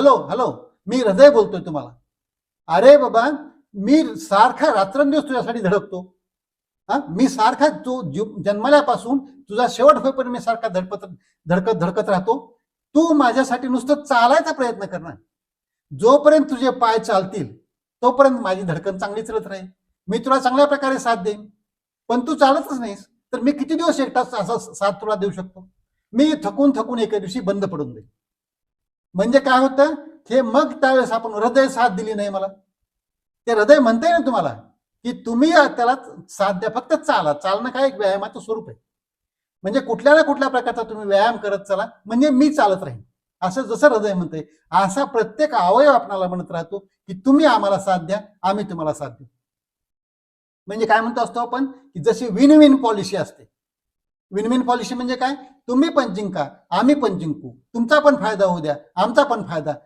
Hello hello, मी हृदय बोलतोय तुम्हाला. अरे बाबा, मी सारखा रात्रंदिवस तुझ्यासाठी धडकतो. मी सारखा जन्मल्यापासून तुझा शेवट होईपर्यंत मी सारखा धडकत धडकत राहतो. तू माझ्यासाठी नुसतं चालायचा प्रयत्न करणार. जोपर्यंत तुझे पाय चालतील तोपर्यंत माझी धडकन चांगली चालत राहील. मी तुला चांगल्या प्रकारे साथ देईन. पण तू चालतच नाहीस तर मी किती दिवस एकटा असा साथ तुला देऊ शकतो? मी थकून थकून एका दिवशी बंद पडून देईन. म्हणजे काय होतं हे, मग त्यावेळेस आपण हृदय साथ दिली नाही मला. ते हृदय म्हणते ना तुम्हाला की तुम्ही त्याला साथ द्या, फक्त चाला. चालणं काय एक व्यायामाचं स्वरूप आहे. म्हणजे कुठल्या ना कुठल्या प्रकारचा तुम्ही व्यायाम करत चला, म्हणजे मी चालत राहीन. असं जसं हृदय म्हणते, असा प्रत्येक अवयव आपल्याला म्हणत राहतो की तुम्ही आम्हाला साथ द्या, आम्ही तुम्हाला साथ देऊ. म्हणजे काय म्हणतो असतो आपण की जशी विन विन पॉलिसी असते. विन विन पॉलिसी म्हणजे काय? तुम्ही पण जिंका, आम्ही पण जिंकू, तुमचा पण फायदा होऊ द्या, आमचा पण फायदा.